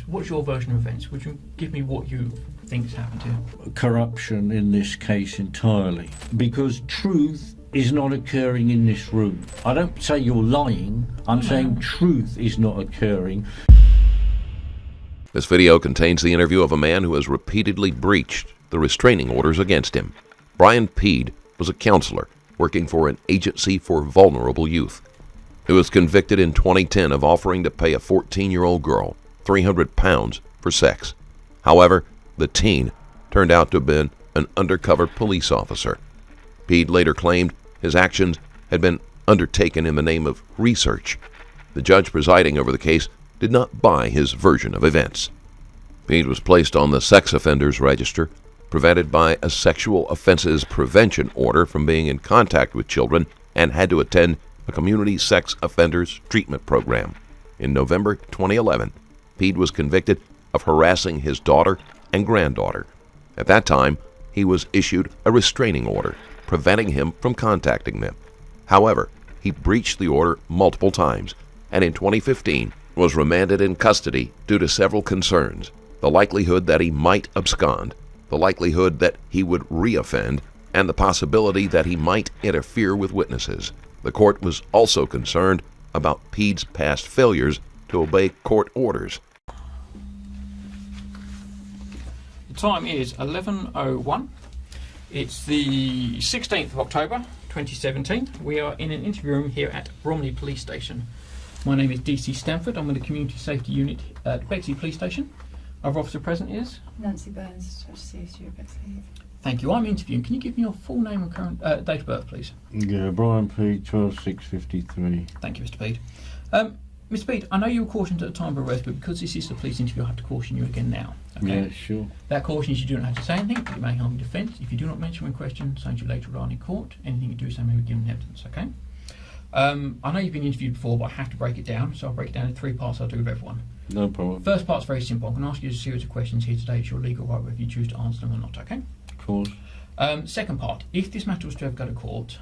What's your version of events? Would you give me what you think has happened here? Corruption in this case entirely, because truth is not occurring in this room. I don't say you're lying, I'm saying truth is not occurring. This video contains the interview of a man who has repeatedly breached the restraining orders against him. Brian Peed was a counselor working for an agency for vulnerable youth. He was convicted in 2010 of offering to pay a 14-year-old girl £300 for sex. However, the teen turned out to have been an undercover police officer. Peed later claimed his actions had been undertaken in the name of research. The judge presiding over the case did not buy his version of events. Peed was placed on the sex offenders register, prevented by a sexual offenses prevention order from being in contact with children, and had to attend a community sex offenders treatment program. In November 2011, Peed was convicted of harassing his daughter and granddaughter. At that time, he was issued a restraining order, preventing him from contacting them. However, he breached the order multiple times, and in 2015 was remanded in custody due to several concerns: the likelihood that he might abscond, the likelihood that he would reoffend, and the possibility that he might interfere with witnesses. The court was also concerned about Peed's past failures to obey court orders. The time is 11:01. It's the 16th of October 2017. We are in an interview room here at Bromley Police Station. My name is DC Stanford. I'm with the Community Safety Unit at Bexley Police Station. Our officer present is Nancy Burns, CSU at Bexley. Thank you. I'm interviewing. Can you give me your full name and current date of birth, please? Yeah, Brian Peed, 12/6/53. Thank you, Mr. Peed. Mr. Peed, I know you were cautioned at the time of arrest, but because this is the police interview, I have to caution you again now. Okay? Yeah, sure. That caution is you do not have to say anything, but it may harm your defence. If you do not mention when questioned, saying to you later on in court, anything you do say may be given evidence, okay? I know you've been interviewed before, but I have to break it down, so I'll break it down in 3 parts. I'll do with everyone. No problem. First part's very simple. I'm going to ask you a series of questions here today. It's your legal right whether you choose to answer them or not, okay? Of course. Second part, if this matter was to ever go to court,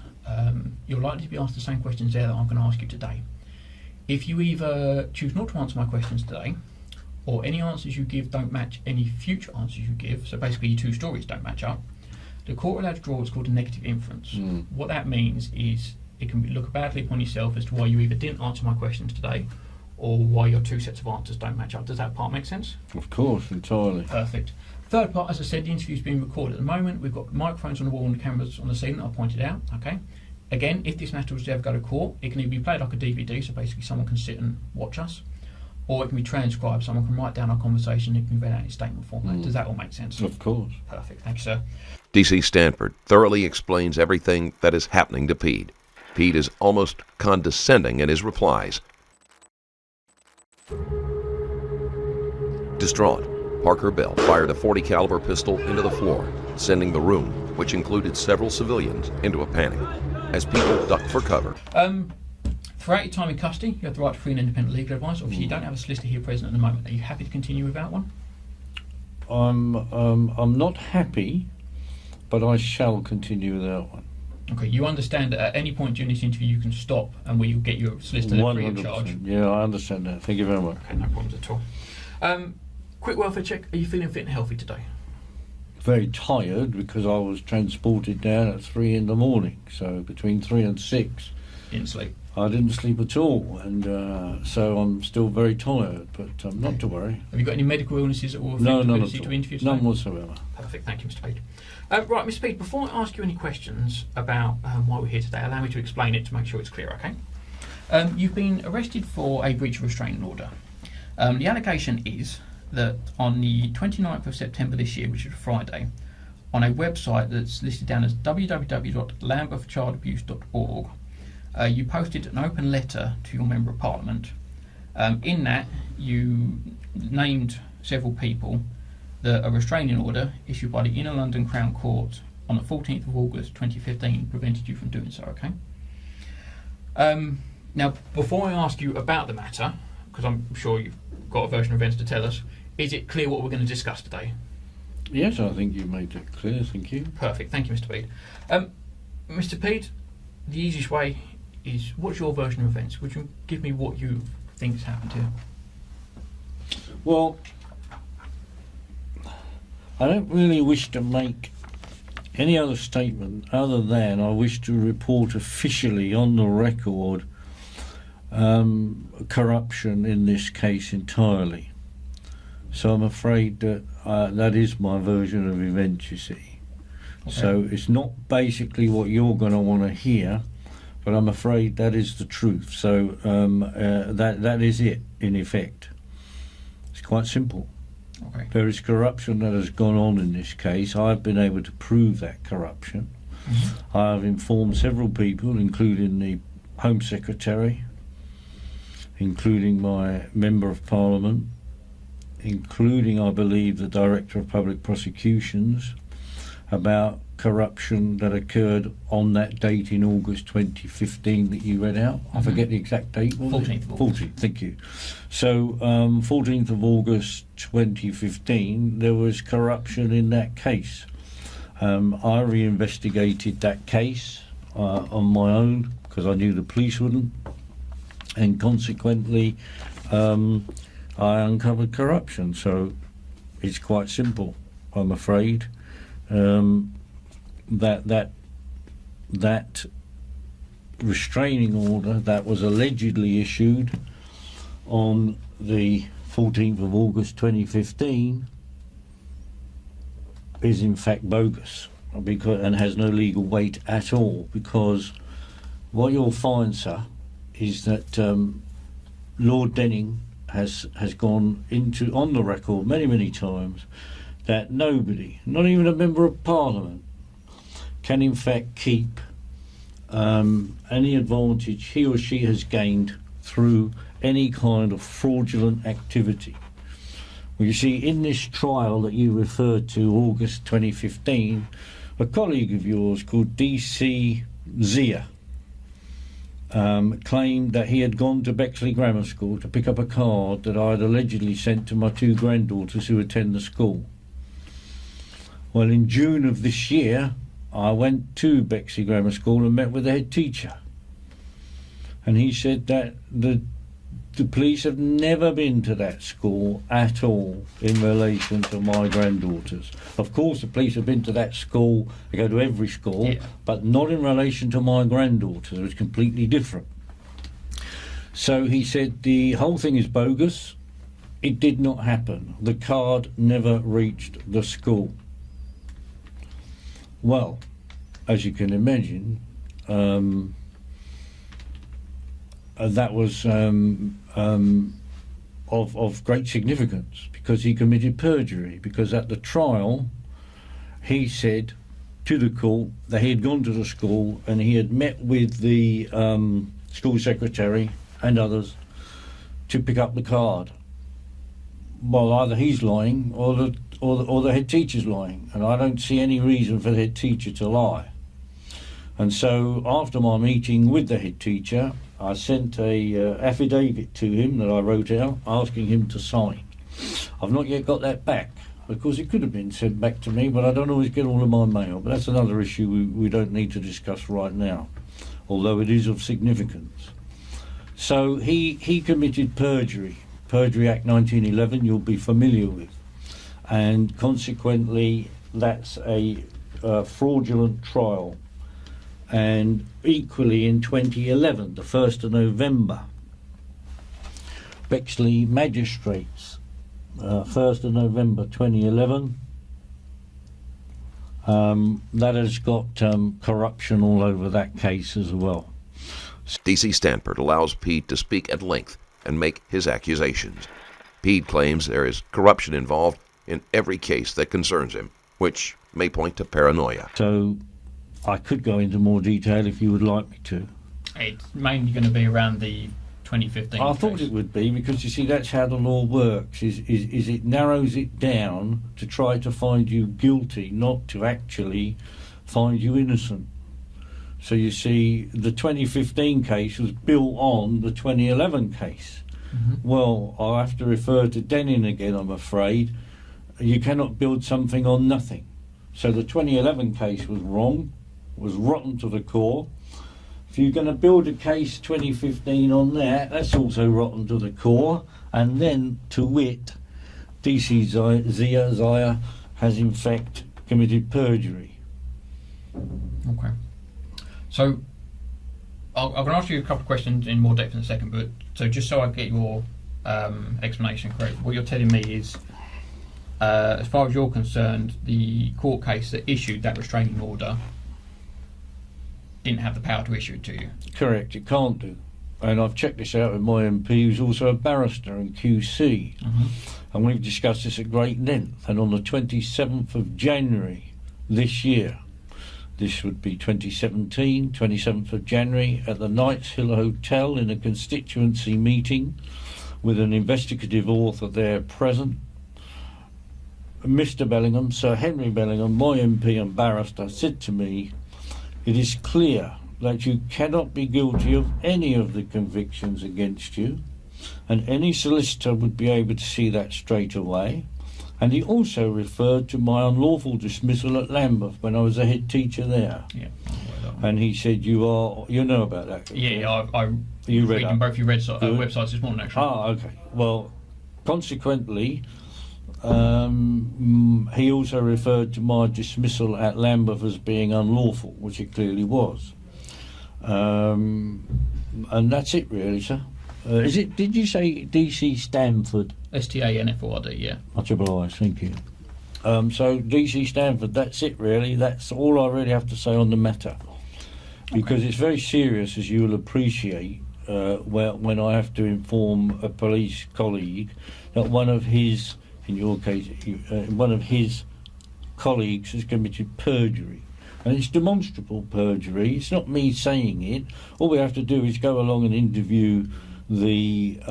you're likely to be asked the same questions there that I'm going to ask you today. If you either choose not to answer my questions today, or any answers you give don't match any future answers you give, so basically your 2 stories don't match up, the court are allowed to draw what's called a negative inference. What that means is it can look badly upon yourself as to why you either didn't answer my questions today, or why your 2 sets of answers don't match up. Does that part make sense? Of course, entirely. Perfect. Third part, as I said, the interview's being recorded at the moment. We've got microphones on the wall and cameras on the ceiling that I pointed out, okay? Again, if this matter was to ever go to court, it can either be played like a DVD, so basically someone can sit and watch us, or it can be transcribed, someone can write down our conversation, it can be read out in statement format. Does that all make sense? Of course. Perfect, thank you, sir. DC Stanford thoroughly explains everything that is happening to Peed. Peed is almost condescending in his replies. Distraught, Parker Bell fired a .40 caliber pistol into the floor, sending the room, which included several civilians, into a panic as people ducked for cover. Throughout your time in custody, you have the right to free and independent legal advice. Obviously, you don't have a solicitor here present at the moment. Are you happy to continue without one? I'm not happy, but I shall continue without one. Okay, you understand that at any point during this interview you can stop and we will get your solicitor free of charge? Yeah, I understand that. Thank you very much. Okay, no problems at all. Quick welfare check. Are you feeling fit and healthy today? Very tired because I was transported down at 3 in the morning, so between 3 and 6. Didn't sleep? I didn't sleep at all, and so I'm still very tired, but not to worry. Have you got any medical illnesses that will affect No, your none ability at to all. interview today? None whatsoever. Perfect, thank you, Mr. Peed. Right, Mr. Peed, before I ask you any questions about why we're here today, allow me to explain it to make sure it's clear, okay? You've been arrested for a breach of restraining order. The allegation is that on the 29th of September this year, which is a Friday, on a website that's listed down as www.lambethchildabuse.org, you posted an open letter to your Member of Parliament. In that, you named several people that a restraining order issued by the Inner London Crown Court on the 14th of August 2015 prevented you from doing so, okay? Now, before I ask you about the matter, because I'm sure you've got a version of events to tell us, is it clear what we're going to discuss today? Yes, I think you made it clear, thank you. Perfect, thank you, Mr. Peed. Mr. Peed, the easiest way is, what's your version of events? Would you give me what you think has happened here? Well, I don't really wish to make any other statement other than I wish to report officially on the record corruption in this case entirely. So I'm afraid that that is my version of events, you see. Okay. So it's not basically what you're going to want to hear, but I'm afraid that is the truth. So that is it, in effect. It's quite simple. Okay. There is corruption that has gone on in this case. I've been able to prove that corruption. Mm-hmm. I have informed several people, including the Home Secretary, including my Member of Parliament, including, I believe, the Director of Public Prosecutions, about corruption that occurred on that date in August 2015 that you read out. I forget the exact date. 14th of August. 14th, thank you. So 14th of August 2015, there was corruption in that case. I reinvestigated that case on my own because I knew the police wouldn't, and consequently I uncovered corruption. So it's quite simple, I'm afraid. That restraining order that was allegedly issued on the 14th of August 2015 is in fact bogus and has no legal weight at all, because what you'll find, sir, is that Lord Denning has gone into on the record many times that nobody, not even a Member of Parliament, can in fact keep any advantage he or she has gained through any kind of fraudulent activity. Well, you see, in this trial that you referred to, August 2015, a colleague of yours called D.C. Zia claimed that he had gone to Bexley Grammar School to pick up a card that I had allegedly sent to my two granddaughters who attend the school. Well, in June of this year, I went to Bexley Grammar School and met with the head teacher. And he said that the police have never been to that school at all in relation to my granddaughters. Of course, the police have been to that school, they go to every school, Yeah. but not in relation to my granddaughters. It was completely different. So he said the whole thing is bogus. It did not happen. The card never reached the school. Well, as you can imagine, that was of great significance, because he committed perjury, because at the trial he said to the court that he had gone to the school and he had met with the school secretary and others to pick up the card. Well, either he's lying or the head teacher's lying, and I don't see any reason for the head teacher to lie. And so after my meeting with the head teacher, I sent a affidavit to him that I wrote out asking him to sign. I've not yet got that back. Of course, it could have been sent back to me, but I don't always get all of my mail. But that's another issue we don't need to discuss right now, although it is of significance. So he committed perjury. Perjury Act 1911 you'll be familiar with. And consequently, that's a fraudulent trial. And equally in 2011, the 1st of November, Bexley magistrates, 1st of November 2011, that has got corruption all over that case as well. D.C. Stanford allows Pede to speak at length and make his accusations. Pede claims there is corruption involved in every case that concerns him, which may point to paranoia. So I could go into more detail if you would like me to. It's mainly going to be around the 2015 I case. thought it would be, because you see that's how the law works, is it narrows it down to try to find you guilty, not to actually find you innocent. So you see, the 2015 case was built on the 2011 case. Mm-hmm. Well, I'll have to refer to Denning again, I'm afraid. You cannot build something on nothing. So the 2011 case was wrong, was rotten to the core. If you're going to build a case 2015 on that, that's also rotten to the core. And then, to wit, D.C. Zia has in fact committed perjury. Okay. So I'm going to ask you a couple of questions in more depth in a second, but so just so I get your explanation correct, what you're telling me is, as far as you're concerned, the court case that issued that restraining order didn't have the power to issue it to you. Correct, it can't do. And I've checked this out with my MP, who's also a barrister in QC. And we've discussed this at great length. And on the 27th of January this year, this would be 2017, 27th of January, at the Knights Hill Hotel in a constituency meeting with an investigative author there present, Mr. Bellingham, Sir Henry Bellingham, my MP and barrister, said to me, "It is clear that you cannot be guilty of any of the convictions against you, and any solicitor would be able to see that straight away." And he also referred to my unlawful dismissal at Lambeth when I was a head teacher there. Yeah. And he said, you know about that? Yeah, I You read reading both your websites this morning, actually. Ah, okay. Well, consequently, he also referred to my dismissal at Lambeth as being unlawful, which it clearly was. And that's it, really, sir. Did you say DC Stanford? STANFORD, yeah. Much obliged, thank you. So DC Stanford, that's it, really. That's all I really have to say on the matter. Because it's very serious, as you will appreciate, when I have to inform a police colleague that one of his, in your case, one of his colleagues has committed perjury. And it's demonstrable perjury. It's not me saying it. All we have to do is go along and interview the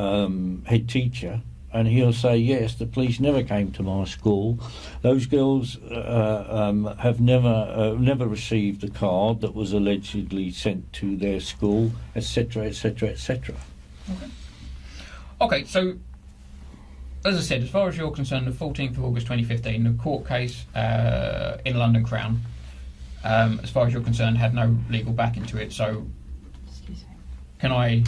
head teacher, and he'll say, yes, the police never came to my school. Those girls have never received the card that was allegedly sent to their school, etc., etc., etc. Okay, so as I said, as far as you're concerned, the 14th of August 2015, the court case in London Crown, as far as you're concerned, had no legal backing to it. So can I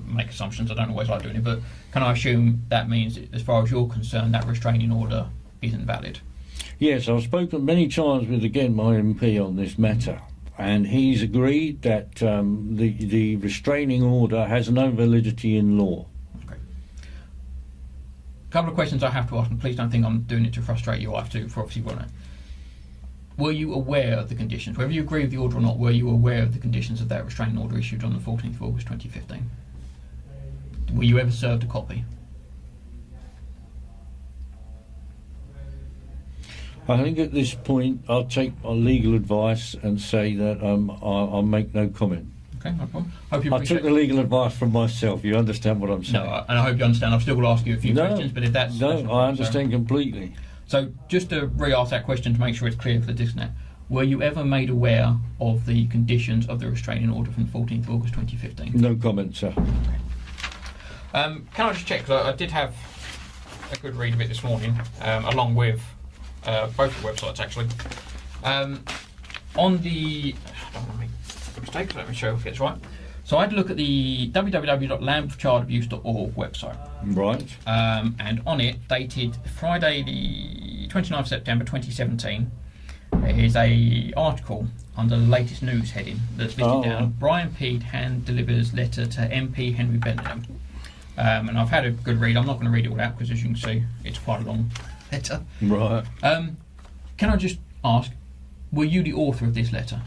make assumptions? I don't always like doing it, but can I assume that means, as far as you're concerned, that restraining order isn't valid? Yes, I've spoken many times with, again, my MP on this matter, and he's agreed that the restraining order has no validity in law. Okay. A couple of questions I have to ask, and please don't think I'm doing it to frustrate you. I have to, for obviously want to. Were you aware of the conditions, whether you agree with the order or not, were you aware of the conditions of that restraining order issued on the 14th of August 2015? Were you ever served a copy? I think at this point I'll take my legal advice and say that I'll make no comment. Okay, no problem. Hope you I took the legal advice from myself. You understand what I'm saying? No, and I hope you understand. I've still got to ask you a few questions, but if that's... No, that's I understand completely. So just to re-ask that question to make sure it's clear for the listener, were you ever made aware of the conditions of the restraining order from 14th of August 2015? No comment, sir. Can I just check, because I did have a good read of it this morning, along with both the websites actually. On the, I don't want to make mistakes, let me show if it's right. So I had a look at the www.lambethchildabuse.org website. Right. And on it, dated Friday the 29th of September 2017, there is a article under the latest news heading that's listed down, Brian Peed hand delivers letter to MP Henry Bellingham. And I've had a good read. I'm not going to read it all out because, as you can see, it's quite a long letter. Right. Can I just ask, were you the author of this letter?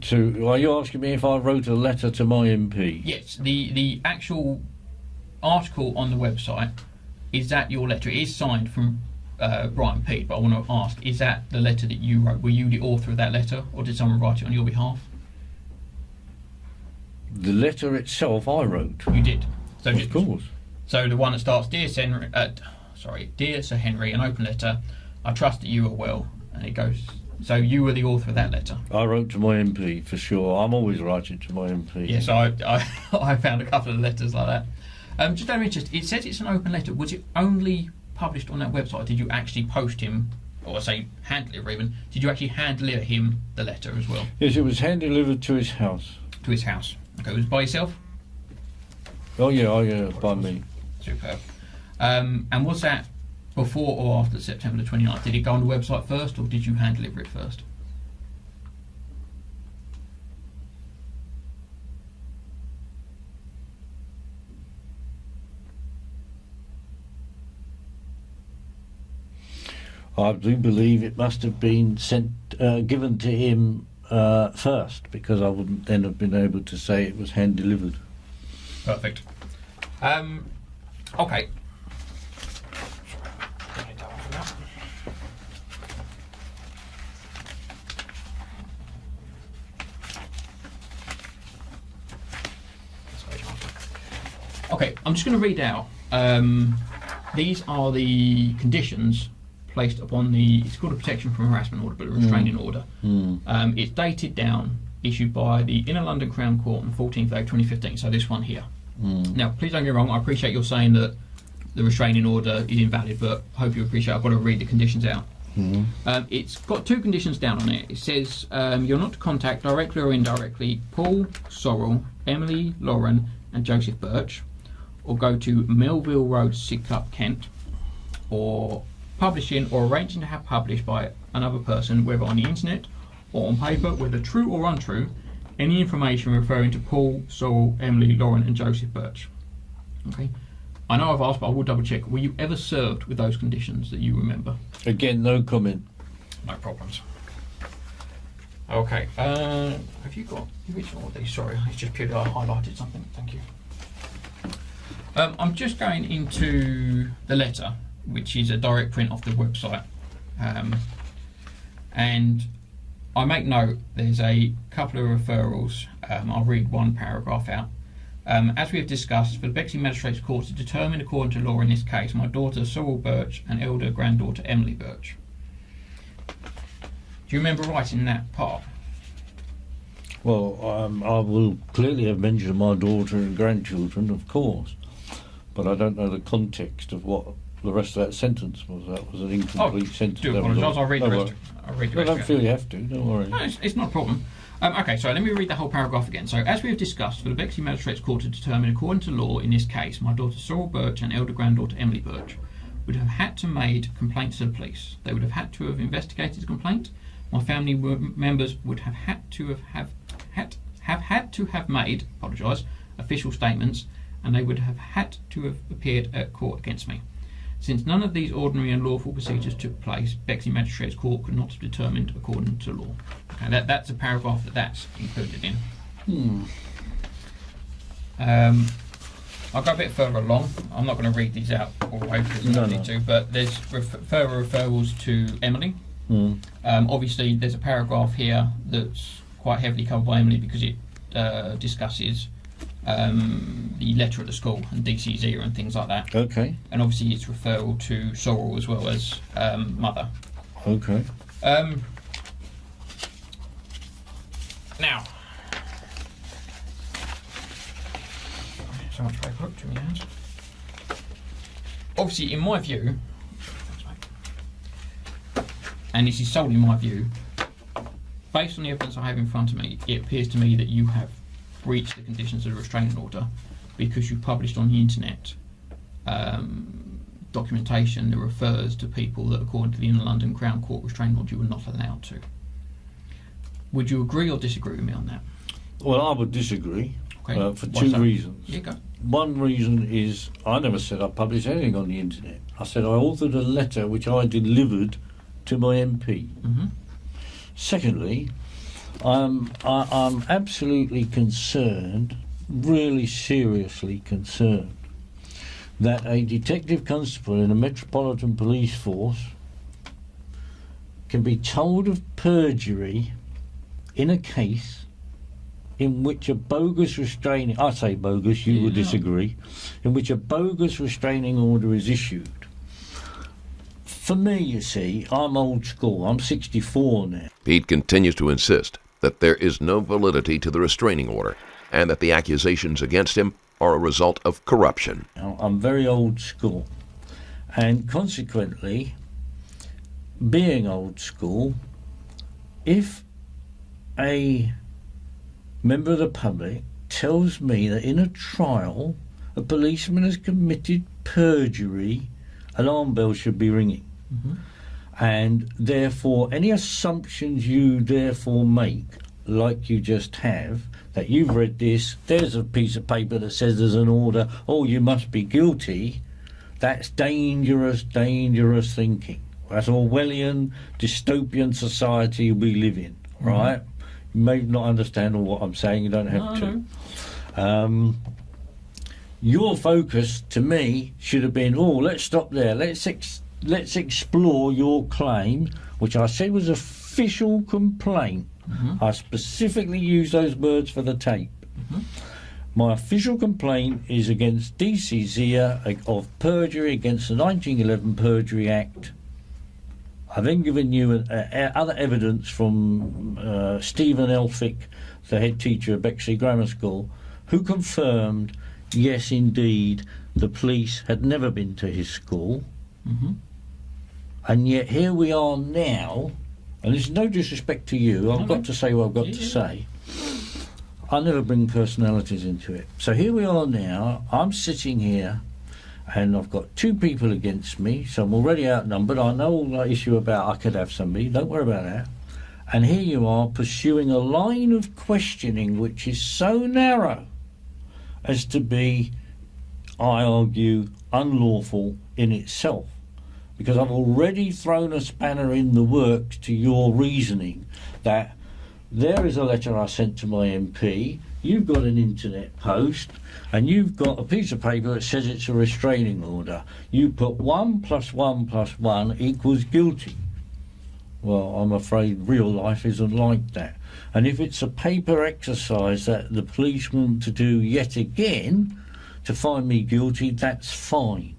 So, are you asking me if I wrote a letter to my MP? Yes. The actual article on the website, is that your letter? It is signed from Brian Peed, but I want to ask, is that the letter that you wrote? Were you the author of that letter, or did someone write it on your behalf? The letter itself I wrote. You did. So of course. So the one that starts, Dear Sir Henry, an open letter. I trust that you are well, and it goes. So you were the author of that letter. I wrote to my MP for sure. I'm always writing to my MP. Yes, I found a couple of letters like that. Just out of interest, it says it's an open letter. Was it only published on that website? Did you actually post him, or say hand deliver even? Did you actually hand deliver him the letter as well? Yes, it was hand delivered to his house. To his house. Okay, it was by yourself? Oh yeah, by me. Superb. And was that before or after September the 29th? Did it go on the website first, or did you hand deliver it first? I do believe it must have been given to him first, because I wouldn't then have been able to say it was hand delivered. Perfect. Okay. Okay, I'm just going to read out. These are the conditions placed upon it's called a protection from harassment order, but a restraining order. It's dated down, issued by the Inner London Crown Court on 14th April 2015, so this one here. Now, please don't get me wrong, I appreciate you're saying that the restraining order is invalid, but I hope you appreciate I've got to read the conditions out. It's got two conditions down on it. It says you're not to contact, directly or indirectly, Paul Sorrell, Emily Lauren and Joseph Birch, or go to Melville Road, Sidcup, Kent, or publishing or arranging to have published by another person, whether on the internet or on paper, whether true or untrue, any information referring to Paul, Sorrell, Emily, Lauren and Joseph Birch. Okay. I know I've asked, but I will double check. Were you ever served with those conditions that you remember? Again, no comment. No problems. Okay. Have you got the original of these? Sorry, it's just purely I highlighted something. Thank you. I'm just going into the letter, which is a direct print off the website, and I make note there's a couple of referrals. I'll read one paragraph out. As we have discussed, for the Bexley Magistrates Court to determine according to law in this case, my daughter Sorrell Birch and elder granddaughter Emily Birch. Do you remember writing that part? Well, I will clearly have mentioned my daughter and grandchildren, of course, but I don't know the context of what the rest of that sentence was. That was an incomplete sentence. Do apologise. I'll read the rest. I don't feel you have to. Don't worry. No, it's not a problem. Okay, so let me read the whole paragraph again. So, as we have discussed, for the Bexley Magistrates Court to determine according to law in this case, my daughter Sorrell Birch and elder granddaughter Emily Birch would have had to made complaints to the police. They would have had to have investigated the complaint. My family members would have had to have made, official statements, and they would have had to have appeared at court against me. Since none of these ordinary and lawful procedures took place, Bexley Magistrates Court could not have determined according to law. Okay, that's a paragraph that's included in. I'll go a bit further along. I'm not going to read these out all the way because I don't need to, but there's further referrals to Emily. Obviously, there's a paragraph here that's quite heavily covered by Emily because it discusses the letter at the school and DC's ear and things like that. Okay. And obviously it's referral to Sorrell as well as mother. Okay. Now, so much paper up to my hands. Obviously, in my view, and this is solely my view, based on the evidence I have in front of me, it appears to me that you have breached the conditions of the restraining order because you published on the internet documentation that refers to people that, according to the Inner London Crown Court restraining order, you were not allowed to. Would you agree or disagree with me on that? Well, I would disagree for Why two so? reasons. Yeah, go. One reason is I never said I published anything on the internet. I said I authored a letter which I delivered to my MP. Secondly, I'm absolutely concerned, really seriously concerned, that a detective constable in a Metropolitan Police Force can be told of perjury in a case in which a bogus restraining, I say bogus, you will disagree, in which a bogus restraining order is issued. For me, you see, I'm old school. I'm 64 now. Pete continues to insist that there is no validity to the restraining order and that the accusations against him are a result of corruption. I'm very old school. And consequently, being old school, if a member of the public tells me that in a trial a policeman has committed perjury alarm bells should be ringing. And therefore, any assumptions you therefore make, like you just have, that you've read this, there's a piece of paper that says there's an order, oh, you must be guilty, that's dangerous, dangerous thinking. That's Orwellian, dystopian society we live in, right? You may not understand all what I'm saying, you don't have to. Your focus, to me, should have been, oh, let's stop there, let's explore your claim, which I said was official complaint. I specifically used those words for the tape. My official complaint is against DCZIA of perjury against the 1911 Perjury Act. I've then given you other evidence from Stephen Elphick, the head teacher at Bexley Grammar School, who confirmed, yes, indeed, the police had never been to his school. And yet here we are now, and there's no disrespect to you, I've got to say what I've got to say. I never bring personalities into it. So here we are now, I'm sitting here, and I've got two people against me, so I'm already outnumbered. I know all that issue about I could have somebody, don't worry about that. And here you are pursuing a line of questioning which is so narrow as to be, I argue, unlawful in itself. Because I've already thrown a spanner in the works to your reasoning that there is a letter I sent to my MP, you've got an internet post, and you've got a piece of paper that says it's a restraining order. You put 1 + 1 + 1 equals guilty. Well, I'm afraid real life isn't like that. And if it's a paper exercise that the police want to do yet again to find me guilty, that's fine.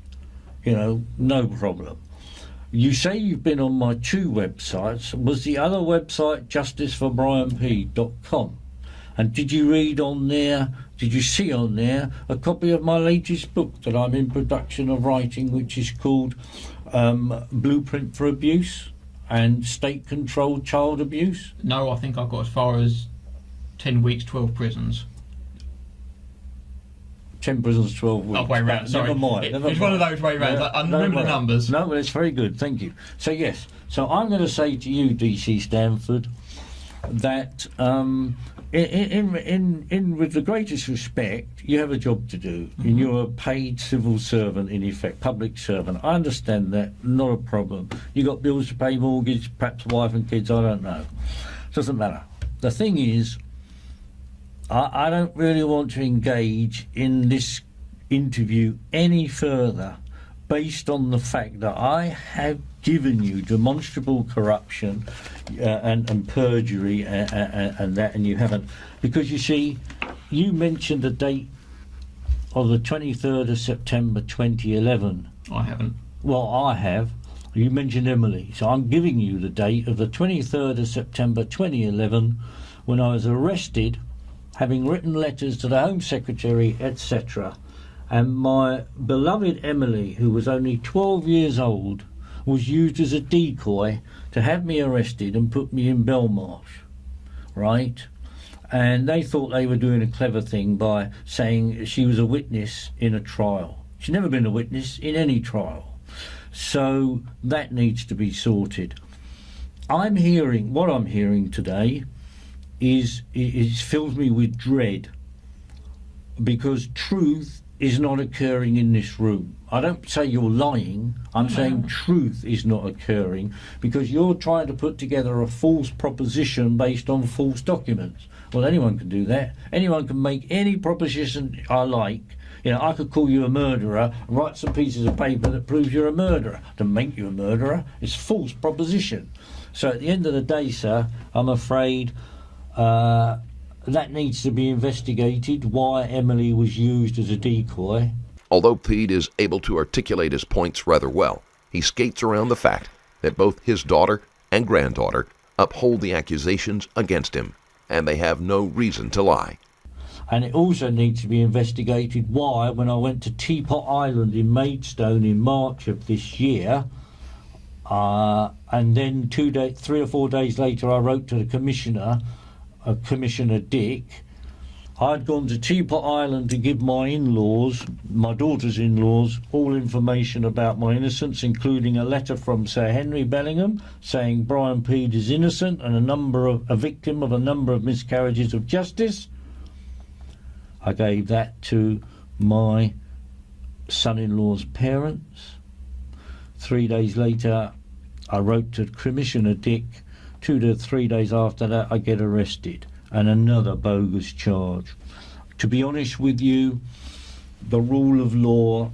You know, no problem. You say you've been on my two websites. Was the other website justiceforbrianpeed.com? And did you read on there, did you see on there a copy of my latest book that I'm in production of writing, which is called Blueprint for Abuse and State-Controlled Child Abuse? No, I think I got as far as 10 weeks, 12 prisons. 10 prisons, 12 weeks. Oh, way round, sorry. Never mind. It's one of those way round. I remember the numbers. No, but it's very good, thank you. So, yes, so I'm going to say to you, DC Stanford, that with the greatest respect, you have a job to do. And you're a paid civil servant, in effect, public servant. I understand that, not a problem. You got bills to pay, mortgage, perhaps wife and kids, I don't know. Doesn't matter. The thing is, I don't really want to engage in this interview any further based on the fact that I have given you demonstrable corruption and perjury and that, and you haven't. Because you see, you mentioned the date of the 23rd of September 2011. I haven't. Well, I have. You mentioned Emily. So I'm giving you the date of the 23rd of September 2011 when I was arrested, having written letters to the Home Secretary, etc. And my beloved Emily, who was only 12 years old, was used as a decoy to have me arrested and put me in Belmarsh, right? And they thought they were doing a clever thing by saying she was a witness in a trial. She's never been a witness in any trial. So that needs to be sorted. What I'm hearing today is fills me with dread, because truth is not occurring in this room. I don't say you're lying, I'm saying truth is not occurring, because you're trying to put together a false proposition based on false documents. Well, anyone can do that. Anyone can make any proposition I like. You know, I could call you a murderer, write some pieces of paper that proves you're a murderer. To make you a murderer, it's false proposition. So at the end of the day, sir, I'm afraid that needs to be investigated, why Emily was used as a decoy. Although Peed is able to articulate his points rather well, he skates around the fact that both his daughter and granddaughter uphold the accusations against him, and they have no reason to lie. And it also needs to be investigated why, when I went to Teapot Island in Maidstone in March of this year, and then 3 or 4 days later I wrote to the Commissioner, Commissioner Dick, I'd gone to Teapot Island to give my in-laws, my daughter's in-laws, all information about my innocence, including a letter from Sir Henry Bellingham saying Brian Peed is innocent and a victim of a number of miscarriages of justice. I gave that to my son-in-law's parents. 3 days later, I wrote to Commissioner Dick. 2 to 3 days after that, I get arrested. And another bogus charge. To be honest with you, the rule of law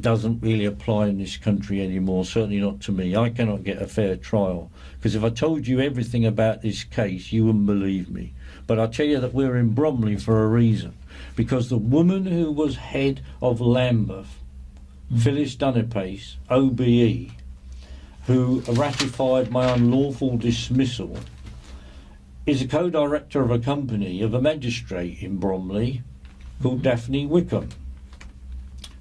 doesn't really apply in this country anymore, certainly not to me. I cannot get a fair trial, because if I told you everything about this case, you wouldn't believe me. But I tell you that we're in Bromley for a reason, because the woman who was head of Lambeth, Phyllis Dunipace, OBE, who ratified my unlawful dismissal, is a co-director of a company of a magistrate in Bromley called Daphne Wickham.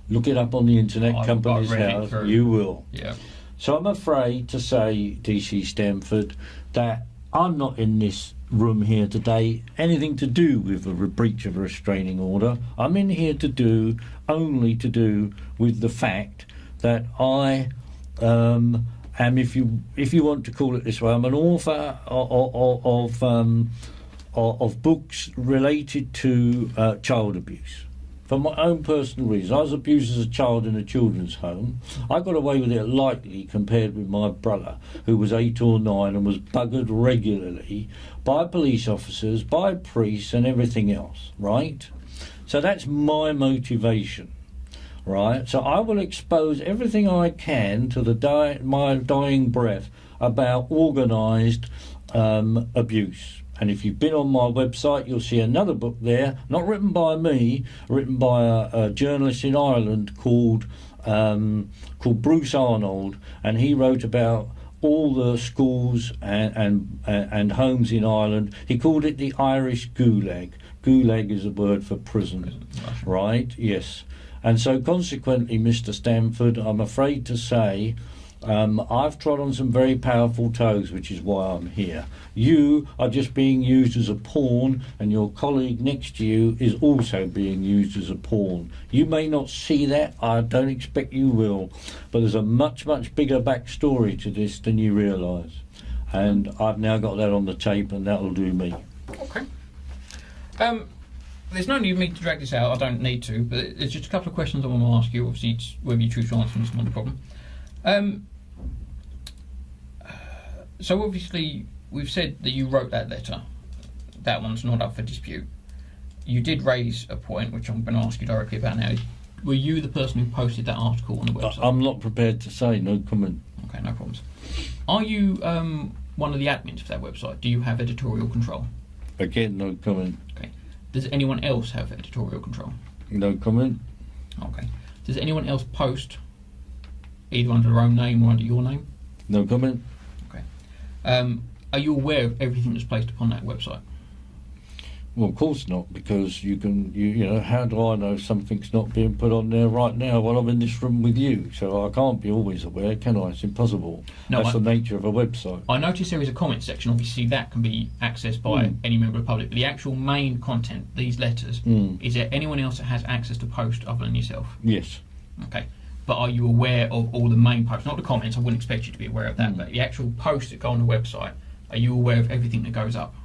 Look it up on the internet, Company's House, you will. Yeah. So I'm afraid to say, DC Stamford, that I'm not in this room here today anything to do with a breach of a restraining order. I'm in here only to do with the fact that I and if you want to call it this way, I'm an author of books related to child abuse. For my own personal reasons, I was abused as a child in a children's home. I got away with it lightly compared with my brother, who was 8 or 9 and was buggered regularly by police officers, by priests and everything else, right? So that's my motivation. Right, so I will expose everything I can to my dying breath about organised abuse. And if you've been on my website, you'll see another book there, not written by me, written by a journalist in Ireland called Bruce Arnold, and he wrote about all the schools and homes in Ireland. He called it the Irish Gulag. Gulag is a word for prison, right? Yes. And so consequently, Mr. Stamford, I'm afraid to say, I've trod on some very powerful toes, which is why I'm here. You are just being used as a pawn, and your colleague next to you is also being used as a pawn. You may not see that, I don't expect you will, but there's a much, much bigger backstory to this than you realise. And I've now got that on the tape, and that'll do me. Okay. There's no need for me to drag this out, I don't need to, but there's just a couple of questions I want to ask you. Obviously, it's whether you choose to answer them is not a problem. So obviously, we've said that you wrote that letter. That one's not up for dispute. You did raise a point, which I'm going to ask you directly about now. Were you the person who posted that article on the website? I'm not prepared to say, no comment. Okay, no problems. Are you one of the admins for that website? Do you have editorial control? Again, no comment. Okay. Does anyone else have editorial control? No comment. Okay. Does anyone else post either under their own name or under your name? No comment. Okay. Are you aware of everything that's placed upon that website? Well, of course not, because you know, how do I know if something's not being put on there right now while I'm in this room with you? So I can't be always aware, can I? It's impossible. No, that's the nature of a website. I noticed there is a comment section. Obviously, that can be accessed by any member of the public. But the actual main content, these letters, is there anyone else that has access to post other than yourself? Yes. Okay. But are you aware of all the main posts? Not the comments, I wouldn't expect you to be aware of that, but the actual posts that go on the website, are you aware of everything that goes up?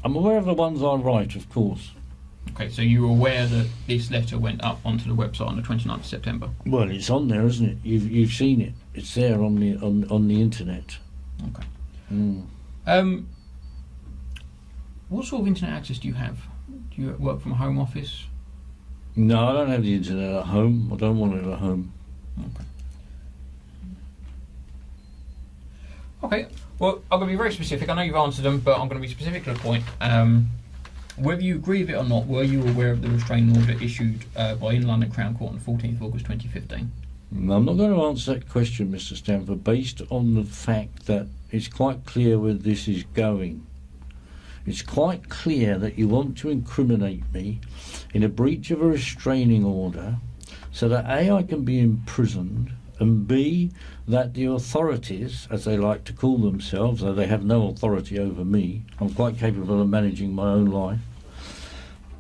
I'm aware of the ones I write, of course. Okay, so you're aware that this letter went up onto the website on the 29th of September? Well, it's on there, isn't it? You've seen it. It's there on the internet. Okay. What sort of internet access do you have? Do you work from a home office? No, I don't have the internet at home. I don't want it at home. Okay. Okay, well, I'm going to be very specific. I know you've answered them, but I'm going to be specific to the point. Whether you agree with it or not, were you aware of the restraining order issued by In London Crown Court on the 14th of August 2015? No, I'm not going to answer that question, Mr. Stamford, based on the fact that it's quite clear where this is going. It's quite clear that you want to incriminate me in a breach of a restraining order so that A, I can be imprisoned, and B, that the authorities, as they like to call themselves, though they have no authority over me, I'm quite capable of managing my own life,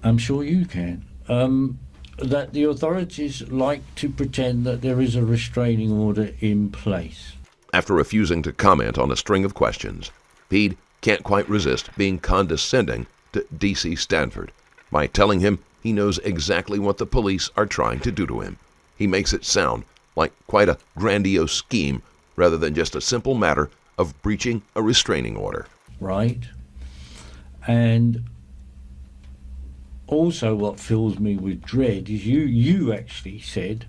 I'm sure you can. That the authorities like to pretend that there is a restraining order in place. After refusing to comment on a string of questions, Peed can't quite resist being condescending to D.C. Stanford by telling him he knows exactly what the police are trying to do to him. He makes it sound like quite a grandiose scheme rather than just a simple matter of breaching a restraining order. Right? And also what fills me with dread is you actually said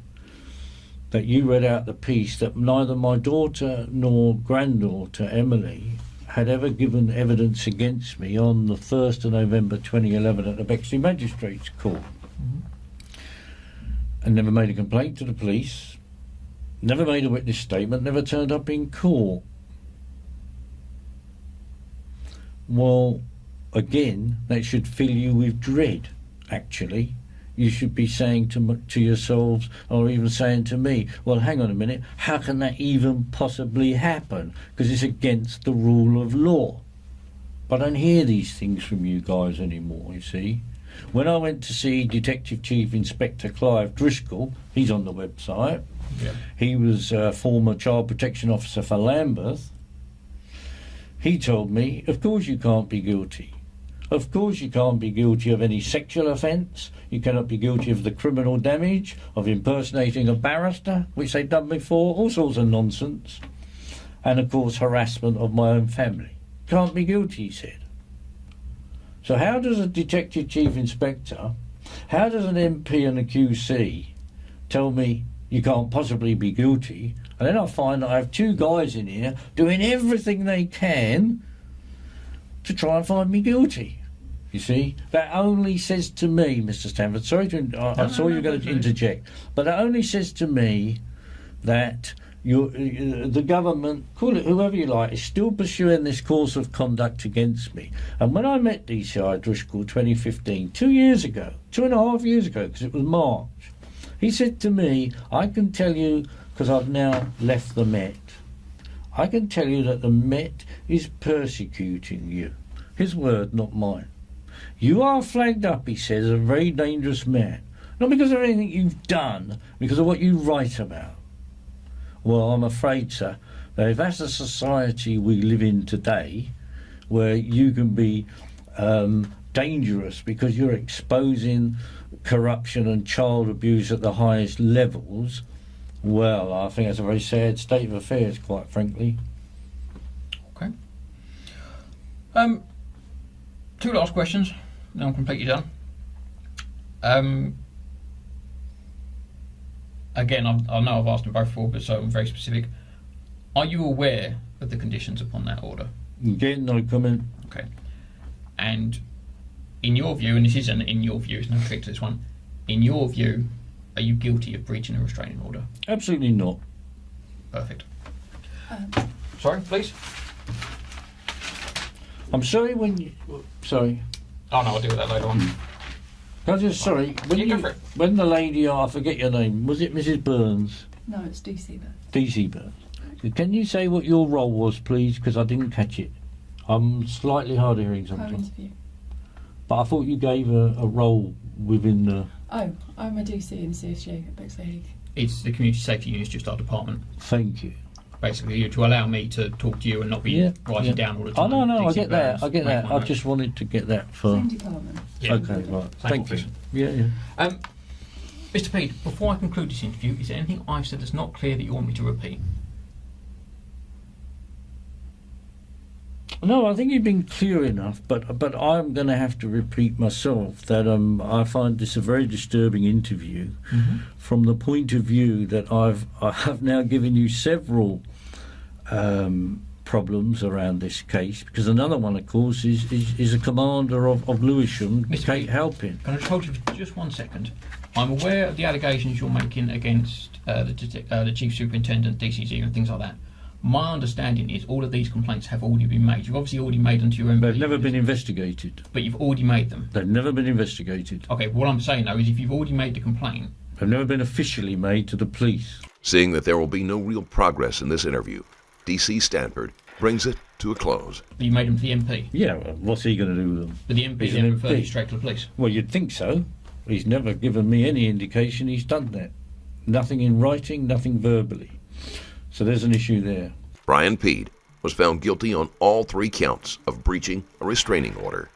that you read out the piece that neither my daughter nor granddaughter Emily had ever given evidence against me on the 1st of November 2011 at the Bexley Magistrates Court. And never made a complaint to the police, never made a witness statement, never turned up in court. Well, again, that should fill you with dread, actually. You should be saying to yourselves, or even saying to me, well, hang on a minute, how can that even possibly happen? Because it's against the rule of law. But I don't hear these things from you guys anymore, you see. When I went to see Detective Chief Inspector Clive Driscoll, he's on the website, Yeah. he was a former child protection officer for Lambeth, he told me, of course you can't be guilty. Of course you can't be guilty of any sexual offence. You cannot be guilty of the criminal damage, of impersonating a barrister, which they've done before, all sorts of nonsense. And of course harassment of my own family. Can't be guilty, he said. So how does a Detective Chief Inspector, how does an MP and a QC tell me you can't possibly be guilty, and then I find that I have two guys in here doing everything they can to try and find me guilty? You see, that only says to me, Mr. Stanford, sorry to, I saw you were going to interject, but that only says to me that the government, call it whoever you like, is still pursuing this course of conduct against me. And when I met DCI Driscoll 2015, 2 years ago, 2.5 years ago, because it was March, he said to me, I can tell you, because I've now left the Met, I can tell you that the Met is persecuting you. His word, not mine. You are flagged up, he says, as a very dangerous man. Not because of anything you've done, because of what you write about. Well, I'm afraid, sir, that if that's the society we live in today, where you can be dangerous because you're exposing corruption and child abuse at the highest levels, well, I think that's a very sad state of affairs, quite frankly. Okay. Two last questions, then I'm completely done. Again, I know I've asked them both before, but so I'm very specific. Are you aware of the conditions upon that order? Again, no comment. Okay. And in your view, and this isn't in your view, it's no trick to this one, in your view, are you guilty of breaching a restraining order? Absolutely not. Perfect. Sorry, please? I'm sorry when you... Sorry. Oh no, I'll deal with that later on. Can I just, sorry, Go for it. when the lady, I forget your name, was it Mrs. Burns? No, it's DC Burns. DC Burns. Can you say what your role was, please? Because I didn't catch it. I'm slightly hard of hearing Home sometimes. interview. But I thought you gave a role within the... Oh, I'm a DC in CSG at Bexley Heath. It's the community safety unit, just our department. Thank you. Basically, to allow me to talk to you and not be writing down all the Oh, time. no, I DC get that. Burns, I get make that. my I notes. just wanted to get that for... Same department. Yeah. Okay, right. Same Thank you. office. Yeah. Mr. Peed, before I conclude this interview, is there anything I've said that's not clear that you want me to repeat? No, I think you've been clear enough, but I'm going to have to repeat myself that I find this a very disturbing interview from the point of view that I have now given you several problems around this case, because another one, of course, is a commander of Lewisham, Mr. Kate Peed, Halpin. Can I just hold you for just 1 second? I'm aware of the allegations you're making against the Chief Superintendent, DCG and things like that. My understanding is all of these complaints have already been made. You've obviously already made them to your MP. They've never been investigated. But you've already made them. They've never been investigated. Okay, what I'm saying though is if you've already made the complaint... They've never been officially made to the police. Seeing that there will be no real progress in this interview, D.C. Stanford brings it to a close. You made him for the MP. Yeah, well, what's he going to do with them? But the MP He's then an referred you MP. straight to the police. Well, you'd think so. He's never given me any indication he's done that. Nothing in writing, nothing verbally. So there's an issue there. Brian Peed was found guilty on all 3 counts of breaching a restraining order.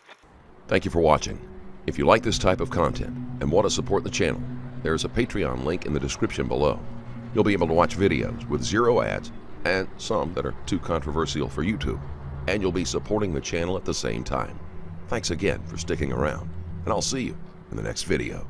Thank you for watching. If you like this type of content and want to support the channel, there is a Patreon link in the description below. You'll be able to watch videos with 0 ads and some that are too controversial for YouTube, and you'll be supporting the channel at the same time. Thanks again for sticking around, and I'll see you in the next video.